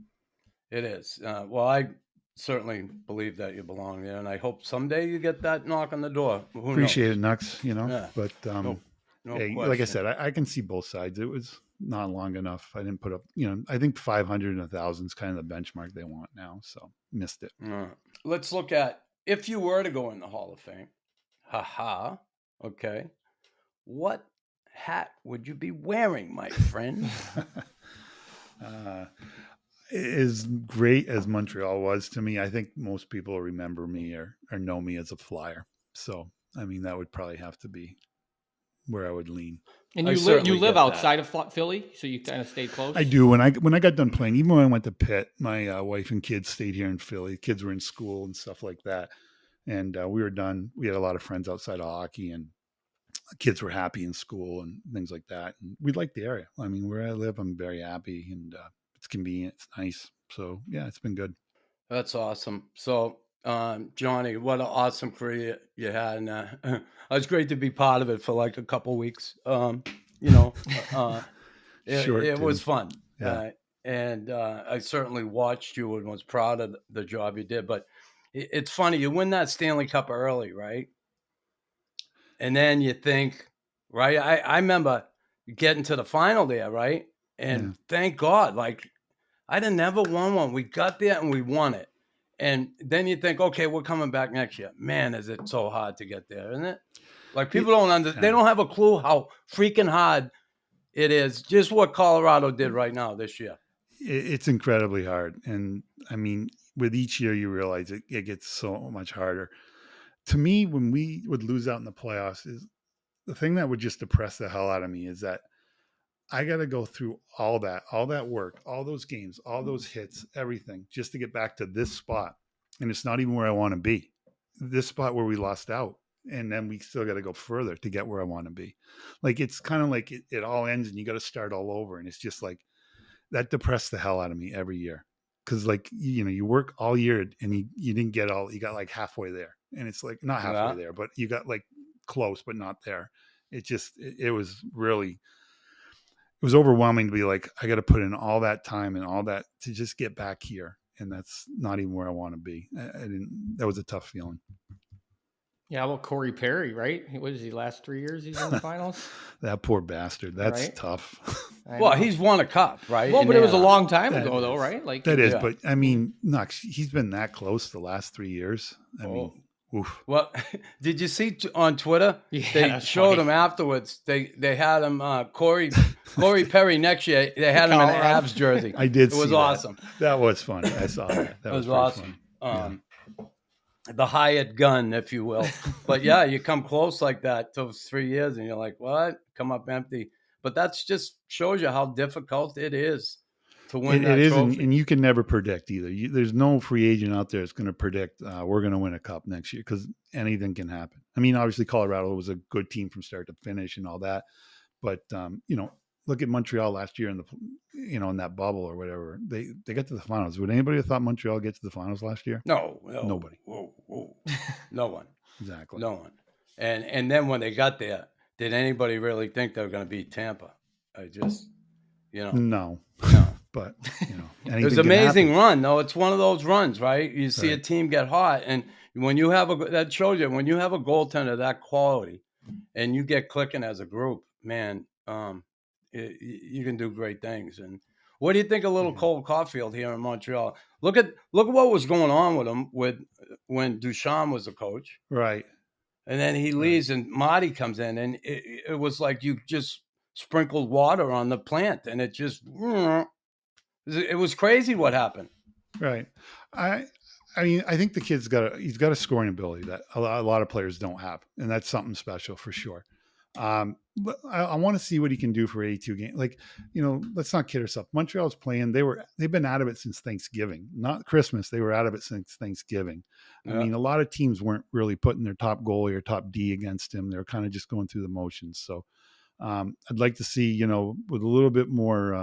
Speaker 3: It is. Well, I certainly believe that you belong there, and I hope someday you get that knock on the door.
Speaker 1: Appreciate it, Nux.
Speaker 3: Yeah.
Speaker 1: But
Speaker 3: No
Speaker 1: like I said, I can see both sides. It was not long enough. I didn't put up. I think 500 and 1,000 is kind of the benchmark they want now. So missed it.
Speaker 3: Let's look at if you were to go in the Hall of Fame. Okay. What hat would you be wearing, my friend?
Speaker 1: As great as Montreal was to me, I think most people remember me or know me as a Flyer. So, I mean, that would probably have to be where I would lean.
Speaker 5: And you live outside of Philly, so you kind of stayed close?
Speaker 1: I do. When I got done playing, even when I went to Pitt, my wife and kids stayed here in Philly. Kids were in school and stuff like that. And we were done. We had a lot of friends outside of hockey, and kids were happy in school and things like that. And we liked the area. I mean, where I live, I'm very happy, and it's convenient. It's nice. So, yeah, it's been good.
Speaker 3: That's awesome. So, Johnny, what an awesome career you had. And it was great to be part of it for like a couple weeks. It was fun.
Speaker 1: Yeah.
Speaker 3: And I certainly watched you and was proud of the job you did. But it's funny, you win that Stanley Cup early, right? And then you think, right? I remember getting to the final there, right? And thank God, like, I'd have never won one. We got there and we won it. And then you think, okay, we're coming back next year. Man, is it so hard to get there, isn't it? Like, people don't understand. They don't have a clue how freaking hard it is. Just what Colorado did right now this year.
Speaker 1: It's incredibly hard. And I mean, with each year, you realize it gets so much harder. To me, when we would lose out in the playoffs, is the thing that would just depress the hell out of me is that I got to go through all that work, all those games, all those hits, everything, just to get back to this spot. And it's not even where I want to be. This spot where we lost out. And then we still got to go further to get where I want to be. Like, it's kind of like it all ends and you got to start all over. And it's just like, that depressed the hell out of me every year. Cause like, you work all year and you didn't get you got like halfway there. And it's like, not halfway there, but you got like close, but not there. It was really, it was overwhelming to be like, I got to put in all that time and all that to just get back here. And that's not even where I want to be. That was a tough feeling.
Speaker 5: Yeah, well, Corey Perry, right? What is he, last 3 years he's in the finals?
Speaker 1: That poor bastard. That's
Speaker 5: right?
Speaker 1: tough.
Speaker 3: Well, he's won a cup, right?
Speaker 5: Well, but it was a long time ago, though, right? Like
Speaker 1: that is, but I mean, Nux, he's been that close the last 3 years. I mean, oof.
Speaker 3: Well, did you see on Twitter?
Speaker 5: Yeah,
Speaker 3: they showed him afterwards. They had him Corey Perry next year. They had him in an Habs jersey.
Speaker 1: I did.
Speaker 3: It was
Speaker 1: see
Speaker 3: awesome.
Speaker 1: That was funny. I saw that. That
Speaker 3: was awesome. The hired gun, if you will. But yeah, you come close like that those 3 years, and you're like, what? Come up empty. But that's just shows you how difficult it is to win
Speaker 1: It
Speaker 3: that
Speaker 1: is,
Speaker 3: trophy.
Speaker 1: and you can never predict either. There's no free agent out there that's going to predict we're going to win a cup next year, because anything can happen. I mean, obviously Colorado was a good team from start to finish and all that, but look at Montreal last year in in that bubble or whatever. They got to the finals. Would anybody have thought Montreal get to the finals last year?
Speaker 3: No,
Speaker 1: Nobody.
Speaker 3: Whoa. No one.
Speaker 1: Exactly.
Speaker 3: No one. And then when they got there, did anybody really think they were going to beat Tampa? I just,
Speaker 1: No. But
Speaker 3: it was an amazing run. No, it's one of those runs, right? You see a team get hot, and when you have that shows you when you have a goaltender that quality, and you get clicking as a group, man, you can do great things. And what do you think of little Cole Caulfield here in Montreal? Look at what was going on with him when Duchamp was the coach,
Speaker 1: right?
Speaker 3: And then he leaves, and Marty comes in, and it was like you just sprinkled water on the plant, and it was crazy what happened.
Speaker 1: Right. I mean, I think the kid's he's got a scoring ability that a lot of players don't have, and that's something special for sure. But I want to see what he can do for 82 games. Like, let's not kid ourselves. Montreal's playing. They've been out of it since Thanksgiving, not Christmas. They were out of it since Thanksgiving. I mean, a lot of teams weren't really putting their top goalie or top D against him. They were kind of just going through the motions. So I'd like to see, with a little bit more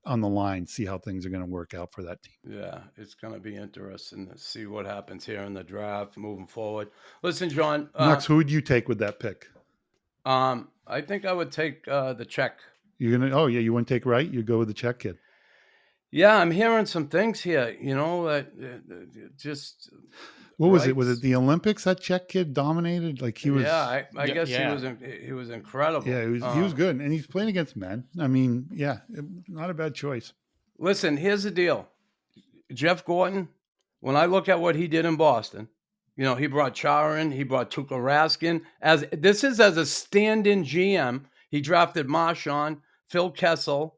Speaker 1: on the line, see how things are going to work out for that team.
Speaker 3: Yeah, it's going to be interesting to see what happens here in the draft moving forward. Listen, John.
Speaker 1: Max, who would you take with that pick?
Speaker 3: I think I would take the Czech.
Speaker 1: You're gonna? Oh yeah, you wouldn't take Wright. You go with the Czech kid.
Speaker 3: Yeah, I'm hearing some things here. That just.
Speaker 1: What was it? Was it the Olympics that Czech kid dominated? Like he was.
Speaker 3: Yeah, I guess he was incredible.
Speaker 1: Yeah, he was good, and he's playing against men. I mean, yeah, not a bad choice.
Speaker 3: Listen, here's the deal, Jeff Gorton. When I look at what he did in Boston, he brought Chara in, he brought Tuukka Raskin as a stand-in GM. He drafted Marchand, Phil Kessel.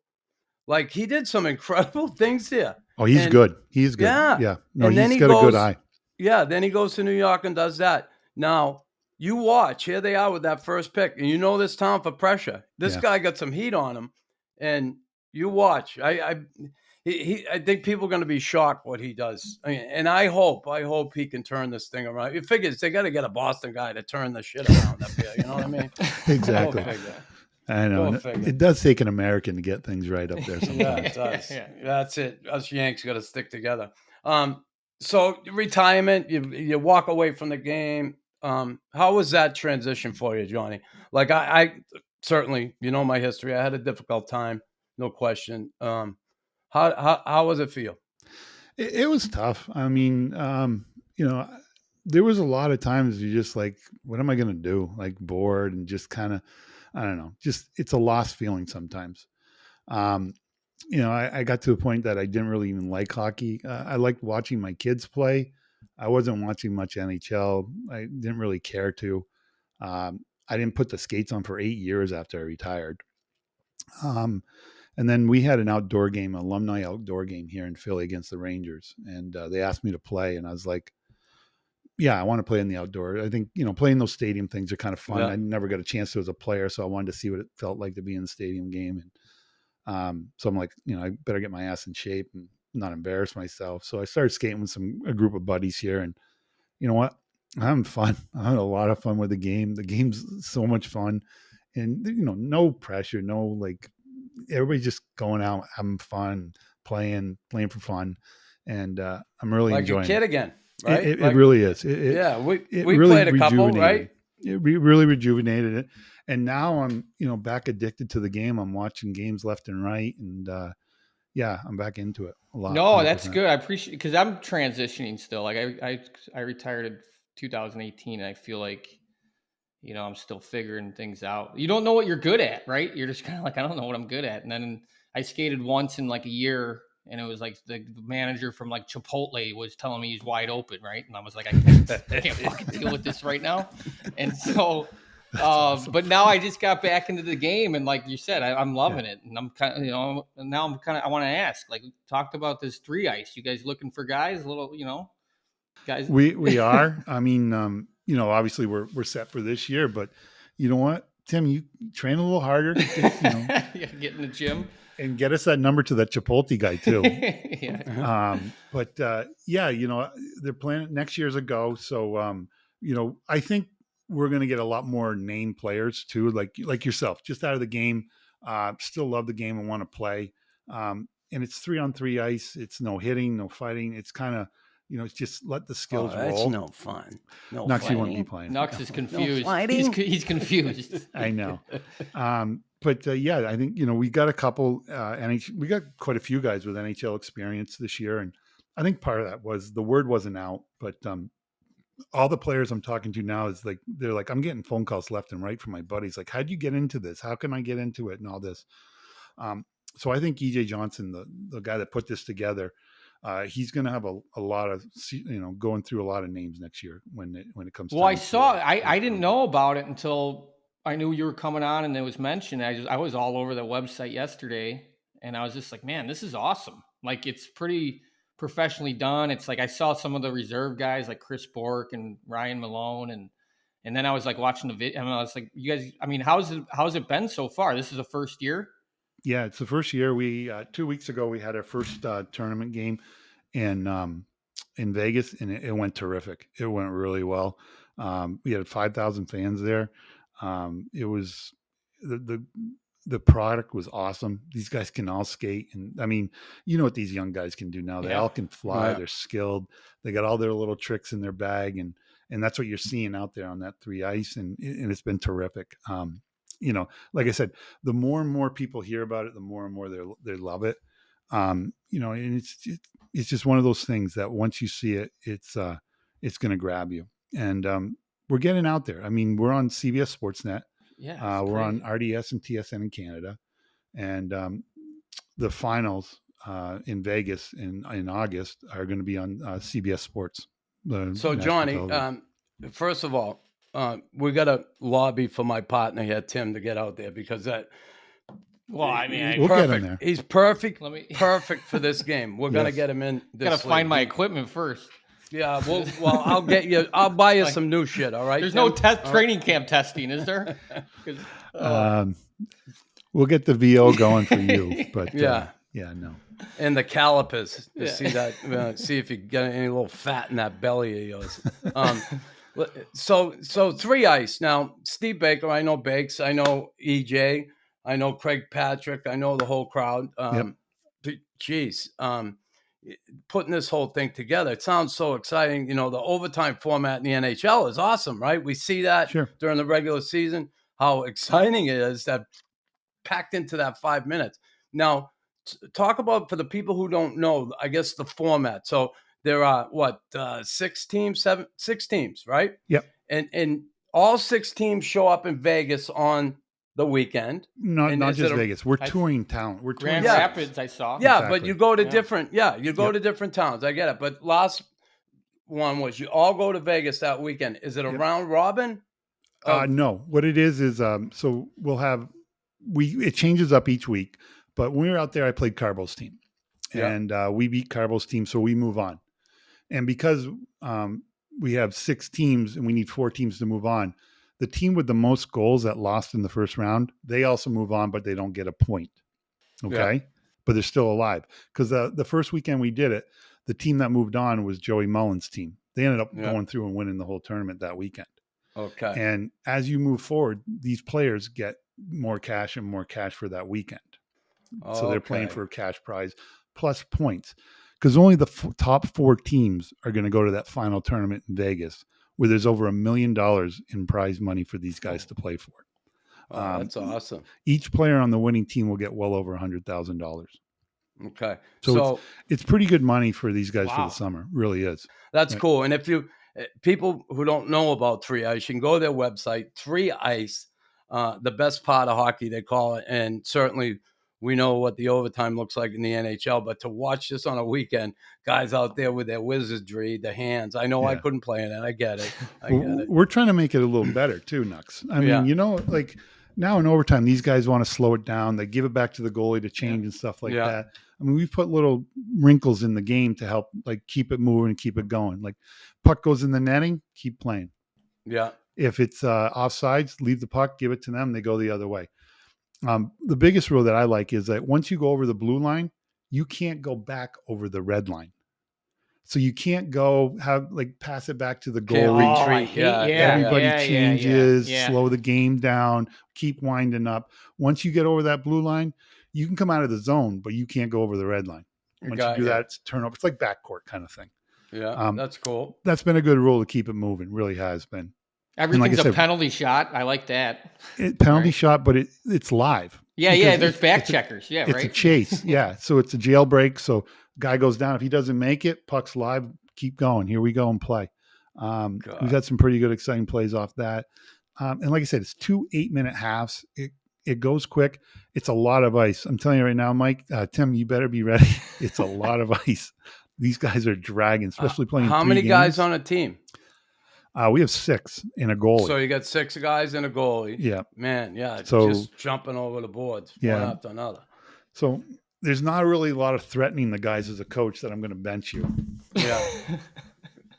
Speaker 3: Like, he did some incredible things here.
Speaker 1: Oh, he's good. He's good. Yeah. No, he's got a good eye.
Speaker 3: Yeah, then he goes to New York and does that. Now, you watch. Here they are with that first pick. And this time for pressure. This guy got some heat on him. And you watch. I think people are going to be shocked what he does. And I hope he can turn this thing around. It figures they got to get a Boston guy to turn the shit around up here. You know what I mean?
Speaker 1: Exactly. I know. It does take an American to get things right up there sometimes.
Speaker 3: Yeah, it does. Yeah. That's it. Us Yanks got to stick together. So retirement, you walk away from the game. How was that transition for you, Johnny? Like I certainly, my history. I had a difficult time, no question. How was it for you?
Speaker 1: It was tough. I mean, there was a lot of times you just like, what am I going to do? Like bored and just kind of, I don't know, just it's a lost feeling sometimes. I got to a point that I didn't really even like hockey. I liked watching my kids play. I wasn't watching much NHL. I didn't really care to. I didn't put the skates on for 8 years after I retired. And then we had an outdoor game, alumni outdoor game here in Philly against the Rangers. And they asked me to play. And I was like, yeah, I want to play in the outdoor. I think, playing those stadium things are kind of fun. Yeah. I never got a chance to as a player. So I wanted to see what it felt like to be in the stadium game. And so I'm like, I better get my ass in shape and not embarrass myself. So I started skating with a group of buddies here. And you know what? I'm having fun. I had a lot of fun with the game. The game's so much fun. And, no pressure, no like, everybody's just going out, having fun, playing for fun. And I'm really enjoying it.
Speaker 3: Like a kid again, right?
Speaker 1: It really is.
Speaker 3: We really played a couple, right?
Speaker 1: It really rejuvenated it. And now I'm, back addicted to the game. I'm watching games left and right. And I'm back into it a lot.
Speaker 5: No, 100%. That's good. I appreciate it because I'm transitioning still. Like I retired in 2018 and I feel like, I'm still figuring things out. You don't know what you're good at, right? You're just kind of like, I don't know what I'm good at. And then I skated once in like a year and it was like the manager from like Chipotle was telling me he's wide open, right? And I was like, I can't fucking deal with this right now. And so, awesome. But now I just got back into the game and like you said, I'm loving it. And I'm kind of, I want to ask, like we talked about this 3 ice. You guys looking for guys, a little, guys?
Speaker 1: We are. I mean, obviously we're set for this year, but you know what? Tim, you train a little harder,
Speaker 5: Yeah, get in the gym.
Speaker 1: and get us that number to that Chipotle guy too.
Speaker 5: Yeah.
Speaker 1: But yeah, they're planning next year's a go. So, I think we're going to get a lot more name players too, like yourself, just out of the game. Still love the game and want to play. And it's 3-on-3 ice. It's no hitting, no fighting. It's kind of, it's just let the skills
Speaker 3: that's
Speaker 1: roll.
Speaker 3: no fun. No
Speaker 1: Nux,
Speaker 3: fighting.
Speaker 1: you won't be playing.
Speaker 5: Nux is confused.
Speaker 3: fighting?
Speaker 5: He's confused.
Speaker 1: I know. But yeah, I think, we got a couple, we got quite a few guys with NHL experience this year. And I think part of that was the word wasn't out, but all the players I'm talking to now is like, they're like, I'm getting phone calls left and right from my buddies. Like, how'd you get into this? How can I get into it? And all this. So I think EJ Johnson, the guy that put this together, he's going to have a lot of, going through a lot of names next year when it comes to.
Speaker 5: Well, I didn't know about it until I knew you were coming on and it was mentioned. I was all over the website yesterday and I was just like, man, this is awesome. Like, it's pretty professionally done. It's like, I saw some of the reserve guys like Chris Bork and Ryan Malone. And then I was like watching the video and I was like, you guys, I mean, how's it been so far? This is the first year.
Speaker 1: Yeah, it's the first year. We 2 weeks ago we had our first tournament game in Vegas, and it went terrific. It went really well. We had 5,000 fans there. It was the product was awesome. These guys can all skate, and I mean, you know what these young guys can do now. They all can fly.
Speaker 3: Yeah.
Speaker 1: They're skilled. They got all their little tricks in their bag, and that's what you're seeing out there on that 3 ice, and it's been terrific. Like I said, the more and more people hear about it, the more and more they love it. And it's just one of those things that once you see it, it's going to grab you. And we're getting out there. I mean, we're on CBS Sportsnet.
Speaker 5: Yeah,
Speaker 1: we're on RDS and TSN in Canada, and the finals in Vegas in August are going to be on CBS Sports.
Speaker 3: So Johnny, first of all, we got to lobby for my partner here, Tim, to get out there because that.
Speaker 5: Well, I mean,
Speaker 1: we'll
Speaker 3: perfect.
Speaker 1: get him there.
Speaker 3: He's perfect.
Speaker 5: Perfect
Speaker 3: for this game. We're gonna get him in.
Speaker 5: Gotta find my equipment first.
Speaker 3: Yeah, well, I'll get you. I'll buy you some new shit. All right.
Speaker 5: There's
Speaker 3: Tim?
Speaker 5: no training camp testing, is there?
Speaker 1: We'll get the VO going for you, but
Speaker 3: yeah,
Speaker 1: no.
Speaker 3: And the calipers to see that. See if you get any little fat in that belly of yours. So 3 ice now. Steve Baker, I know Bakes. I know EJ. I know Craig Patrick. I know the whole crowd. Geez, putting this whole thing together. It sounds so exciting. The overtime format in the NHL is awesome, right? We see that during the regular season, how exciting it is that packed into that 5 minutes. Now, talk about for the people who don't know, I guess the format. So there are 6 teams, 6 teams, right?
Speaker 1: Yep.
Speaker 3: And all 6 teams show up in Vegas on the weekend.
Speaker 1: Not just Vegas. We're touring town. We're touring
Speaker 5: Grand Rapids, I saw.
Speaker 3: Yeah,
Speaker 1: exactly.
Speaker 3: but you go to different. Yeah, you go to different towns. I get it. But last one was you all go to Vegas that weekend. Is it a round robin?
Speaker 1: No. What it is so we'll have it changes up each week. But when we were out there, I played Carbo's team, and we beat Carbo's team, so we move on. And because we have 6 teams and we need 4 teams to move on, the team with the most goals that lost in the first round, they also move on, but they don't get a point. Okay. But they're still alive. Because the first weekend we did it, the team that moved on was Joey Mullen's team. They ended up going through and winning the whole tournament that weekend.
Speaker 3: Okay.
Speaker 1: And as you move forward, these players get more cash and more cash for that weekend. So they're playing for a cash prize plus points. Because only the top 4 teams are going to go to that final tournament in Vegas, where there's over $1 million in prize money for these guys to play for.
Speaker 3: That's awesome.
Speaker 1: Each player on the winning team will get well over $100,000.
Speaker 3: Okay.
Speaker 1: So it's pretty good money for these guys for the summer. Really is.
Speaker 3: That's cool. And if people who don't know about 3 Ice, you can go to their website, 3 Ice, the best part of hockey, they call it. And certainly we know what the overtime looks like in the NHL, but to watch this on a weekend, guys out there with their wizardry, the hands. I know I couldn't play in it. I get it.
Speaker 1: We're trying to make it a little better too, Nux. I mean, like now in overtime, these guys want to slow it down. They give it back to the goalie to change and stuff like that. I mean, we've put little wrinkles in the game to help like keep it moving and keep it going. Like puck goes in the netting, keep playing.
Speaker 3: Yeah.
Speaker 1: If it's offsides, leave the puck, give it to them. They go the other way. The biggest rule that I like is that once you go over the blue line, you can't go back over the red line. So you can't go pass it back to the
Speaker 3: Can't
Speaker 1: goalie.
Speaker 3: retreat.
Speaker 1: Everybody changes,
Speaker 5: yeah.
Speaker 1: slow the game down, keep winding up. Once you get over that blue line, you can come out of the zone, but you can't go over the red line. Once you do that, it's turnover. It's like backcourt kind of thing.
Speaker 3: Yeah, that's cool.
Speaker 1: That's been a good rule to keep it moving. Really has been.
Speaker 5: Everything's a penalty shot. I like that.
Speaker 1: Penalty shot, but it's live.
Speaker 5: Yeah. There's back checkers.
Speaker 1: It's a chase. Yeah. So it's a jailbreak. So guy goes down. If he doesn't make it, puck's live. Keep going. Here we go and play. We've had some pretty good, exciting plays off that. And like I said, it's 2 8-minute halves. It goes quick. It's a lot of ice. I'm telling you right now, Mike, Tim, you better be ready. It's a lot of ice. These guys are dragging, especially playing.
Speaker 3: How many guys on a team?
Speaker 1: We have 6 in a goalie.
Speaker 3: So you got 6 guys in a goalie.
Speaker 1: Yeah.
Speaker 3: Man, yeah.
Speaker 1: So,
Speaker 3: just jumping over the boards one after another.
Speaker 1: So there's not really a lot of threatening the guys as a coach that I'm going to bench you.
Speaker 3: Yeah.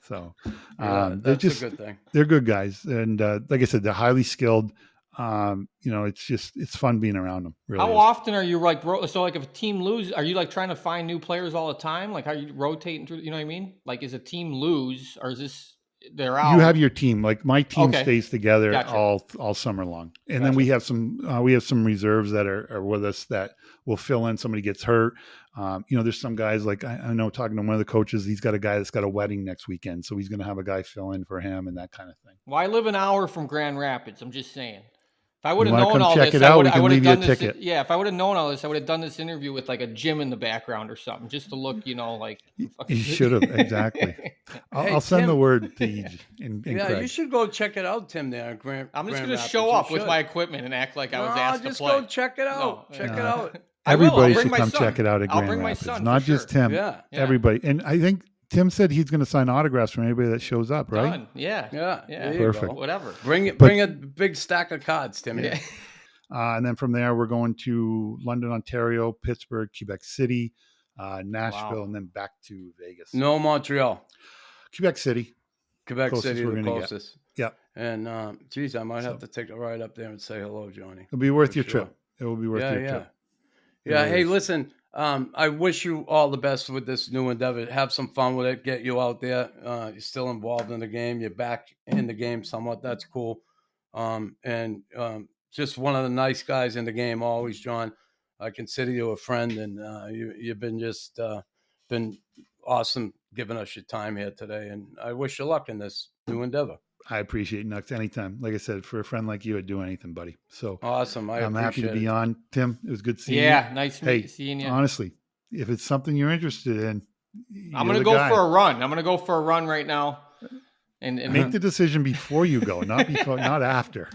Speaker 1: So
Speaker 3: that's a good thing.
Speaker 1: They're good guys. And like I said, they're highly skilled. It's fun being around them. Really.
Speaker 5: How often are you so if a team loses, are you trying to find new players all the time? Like, how are you rotating through, you know what I mean? Like, is a team lose or is this they're out?
Speaker 1: You have your team. Like my team
Speaker 5: Okay.
Speaker 1: stays together
Speaker 5: Gotcha.
Speaker 1: all summer long. And then we have some reserves that are with us that will fill in. Somebody gets hurt. There's some guys like I know talking to one of the coaches, he's got a guy that's got a wedding next weekend. So he's going to have a guy fill in for him and that kind of thing.
Speaker 5: Well, I live an hour from Grand Rapids. I'm just saying. If I would have
Speaker 1: wanna
Speaker 5: known
Speaker 1: come
Speaker 5: all
Speaker 1: check
Speaker 5: this,
Speaker 1: it out?
Speaker 5: I
Speaker 1: We
Speaker 5: would
Speaker 1: can
Speaker 5: have
Speaker 1: leave you a
Speaker 5: done this.
Speaker 1: ticket.
Speaker 5: Yeah, if I would have known all this, I would have done this interview with like a gym in the background or something, just to look, like.
Speaker 1: You should have. Exactly. I'll send
Speaker 3: Tim.
Speaker 1: the word to you. And Craig.
Speaker 3: You should go check it out, Tim. There,
Speaker 5: I'm just going to show up with my equipment and act like I was asked to play.
Speaker 3: Just go check it out.
Speaker 5: No,
Speaker 3: Check it out.
Speaker 1: Everybody
Speaker 5: I'll
Speaker 1: should
Speaker 5: bring my
Speaker 1: come
Speaker 5: son.
Speaker 1: check it out at
Speaker 5: I'll
Speaker 1: Grand
Speaker 5: bring my
Speaker 1: Rapids.
Speaker 5: son
Speaker 1: Not
Speaker 5: for
Speaker 1: just
Speaker 5: sure.
Speaker 1: Tim.
Speaker 3: Yeah.
Speaker 1: Everybody. And I think Tim said he's going to sign autographs from anybody that shows up, right?
Speaker 5: Done. Yeah.
Speaker 3: Yeah. There you
Speaker 1: Perfect.
Speaker 3: go.
Speaker 5: Whatever.
Speaker 3: Bring a big stack of cards, Tim.
Speaker 5: Yeah.
Speaker 1: And then from there, we're going to London, Ontario, Pittsburgh, Quebec City, Nashville, and then back to Vegas.
Speaker 3: No Montreal.
Speaker 1: Quebec City.
Speaker 3: Quebec
Speaker 1: Closest
Speaker 3: City,
Speaker 1: we're
Speaker 3: the
Speaker 1: gonna
Speaker 3: closest.
Speaker 1: Yeah.
Speaker 3: And I might have to take a ride up there and say hello, Johnny.
Speaker 1: It'll be worth
Speaker 3: For
Speaker 1: your
Speaker 3: sure.
Speaker 1: trip. It will be worth your trip.
Speaker 3: Yeah.
Speaker 1: really
Speaker 3: Hey,
Speaker 1: is.
Speaker 3: listen. I wish you all the best with this new endeavor. Have some fun with it. Get you out there. You're still involved in the game. You're back in the game somewhat. That's cool. Just one of the nice guys in the game. Always, John. I consider you a friend, and you've been been awesome giving us your time here today. And I wish you luck in this new endeavor.
Speaker 1: I appreciate Nux anytime. Like I said, for a friend like you, I'd do anything, buddy. So
Speaker 3: Awesome.
Speaker 1: I'm happy to
Speaker 3: appreciate
Speaker 1: be
Speaker 3: it.
Speaker 1: on. Tim, it was good seeing you.
Speaker 5: Yeah. Nice
Speaker 1: Hey,
Speaker 5: seeing you.
Speaker 1: honestly, if it's something you're interested in,
Speaker 5: I'm going to go for a run. I'm going to go for a run right now. And
Speaker 1: Make the decision before you go, not after.